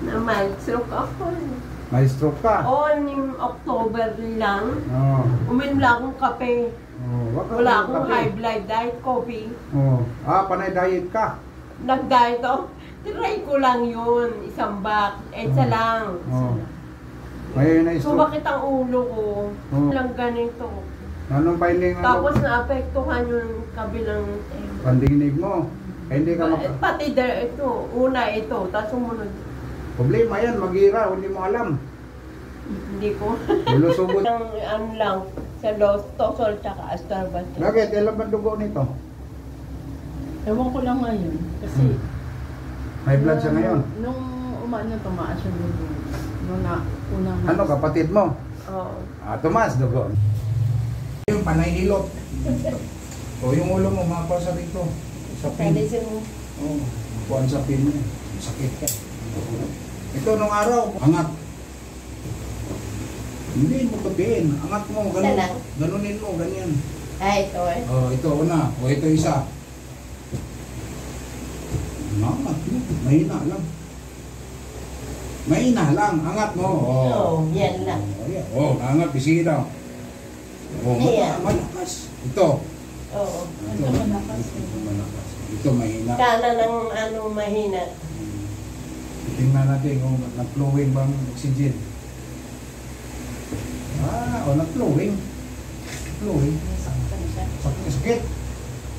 Na mild stroke ako. May stroke ka? Oo, yung October lang. Oo. Uminom lang akong kape. Wala akong high blood diet, coffee. Panay diet ka? Nag-diet ako. Try ko lang yun, isang bag. Isa lang. May na-stroke. So bakit ang ulo ko? Lang ganito. Anong finding? Tapos naapektuhan yung kabilang pandinig mo. Hindi ka pati ito, una ito, tapos sumunod. Problema yan, mag-ira, hindi mo alam. Hindi ko. Lulusubot. Ano lang, sa Tosol tsaka Astarbates. Bakit? Ilan ba dugo nito? Ewan ko lang ngayon. Kasi may blood siya ngayon? Nung umano, tumaas yung dugo. Nung unang ano, kapatid mo? Oo. Tumaas dugo. Yung panay hilot. Yung ulo mo, mapa sa rito. Sa pin. Kuhaan sa pin mo. Sakit ka. Ito nung araw, angat. Hindi mo tabihin. Angat mo, ganun. Ganunin mo, ganyan. Ito eh. Ito una. Ito isa. Angat mo. Mahina lang. Mahina lang. Angat mo. Yan lang. Angat. Bisira. Malakas. Ito. Ito malakas. Ito mahina. Kala ng mahina. Tingnan natin kung nag-flowing bang oxygen. Nag-flowing. Flowing. Sakit.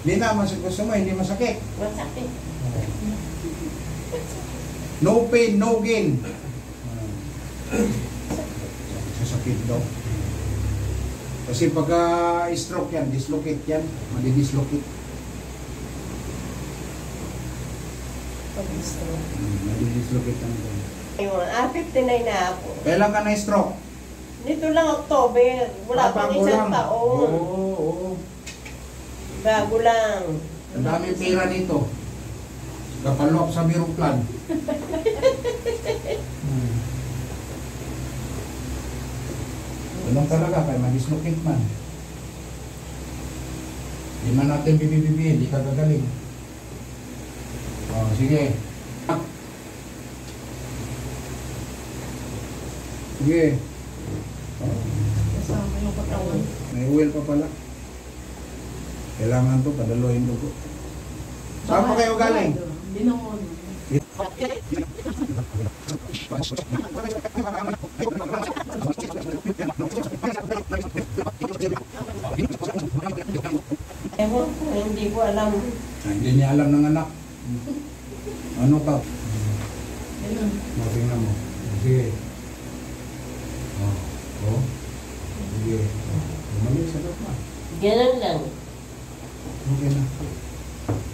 Hindi na, gusto mo, hindi masakit. Masakit. No pain, no gain. Sasakit daw. Kasi pagka stroke yan, dislocate yan. Madi-dislocate. Madi-dislocate yan. Ayun, 59 na ako. Kailan ka na-stroke? Nito lang October. Wala pang isang taon. Oo. Bago lang. Ang daming pera dito. Kapalok sa biroplan. Ganun talaga, kaya ma-dislocate man. Hindi man natin bibibibihin, hindi ka gagaling. Sige. Sige. Kasama yung katawan. May oil pa pala. Kailangan to, padaluhin dugo. Saan pa kayo galing? Binangon. Ewan ko, hindi ko alam. Hindi niya alam ng anak. Ano ka? Tingnan mo. Sige. Sige. Umalis, sarap na. Ganun lang. Okay na.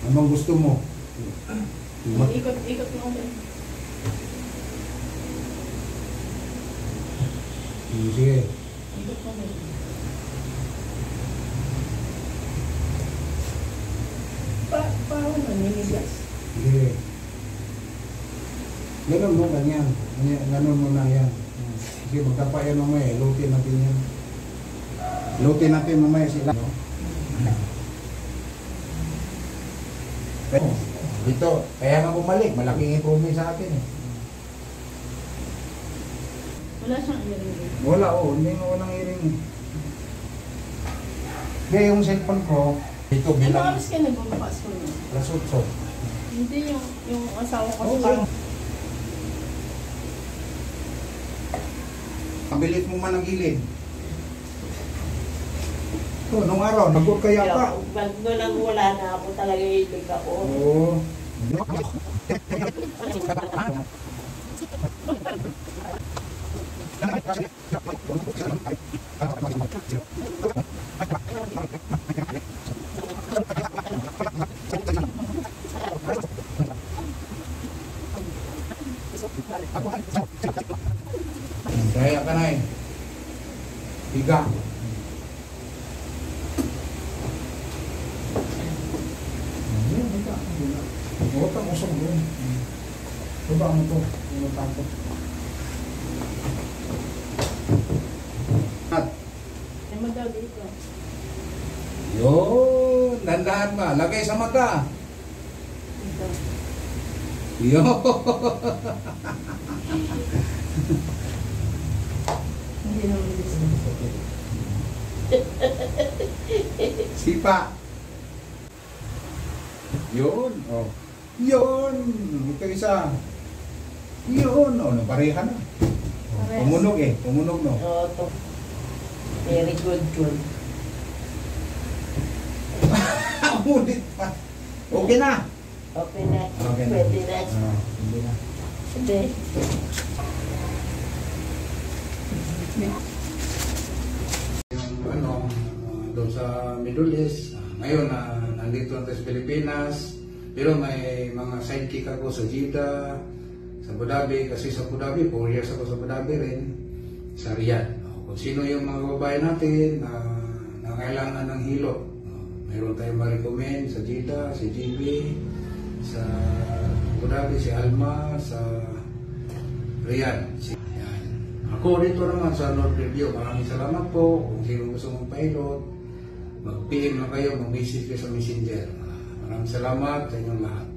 Anong gusto mo? Ikot lang din. Sige. Ikot lang din. Paano naninigas? Sige. Ganun mo, ganyan. Ganun mo na yan. Sige, magtapa yan mamaya. Lutin natin yan. Lutin natin mamaya sila. Ito, kaya nga bumalik. Malaking improvement sa atin eh. Wala siyang earring. Wala, hindi nga walang hearing. Hindi, yung cellphone ko, ito Ano bilang oras ka nagbubukas ko niya? lasutso. Hindi yung asawa ko Okay. parang Pabilit mo man ang gilid. Ito, nung araw, nag-work kaya pa. Bago lang wala na ako talaga ilig ako. Oo. Kaya ka na eh. Higa. Huwag kang usog doon. Baba mo to. Ano tapos? At ay magaw dito. yun, dandahan ba? Lagay sa mata. Dito. Yo. Hindi naman gusto. Sipa. Yun. Oh. Yun. Ito isa. Yun. Oh, pareha na. Oh, Pares. tumunog eh. Tumunog no. Oo, to. Very good, good. Ulit pa. Okay na. Okay na. Okay na. Pwede na. Hindi na. Hindi. Yung ano, doon sa Middle East, ngayon nandito natin sa Pilipinas, pero may mga sidekick ako sa Jeddah, sa Abu Dhabi, kasi sa Abu Dhabi, 4 years ako sa Abu Dhabi rin, sa Riyadh. Kung sino yung mga babae natin na kailangan ng hilot, mayroon tayong ma-recommend sa Jeddah, si GB, sa Abu Dhabi, si Alma, sa Riyadh. Yan. Ako dito naman sa North Review, maraming salamat po. Kung sino gusto mong pilot, mag-PM na kayo, mag-message kayo sa Messenger. Maraming salamat sa inyong lahat.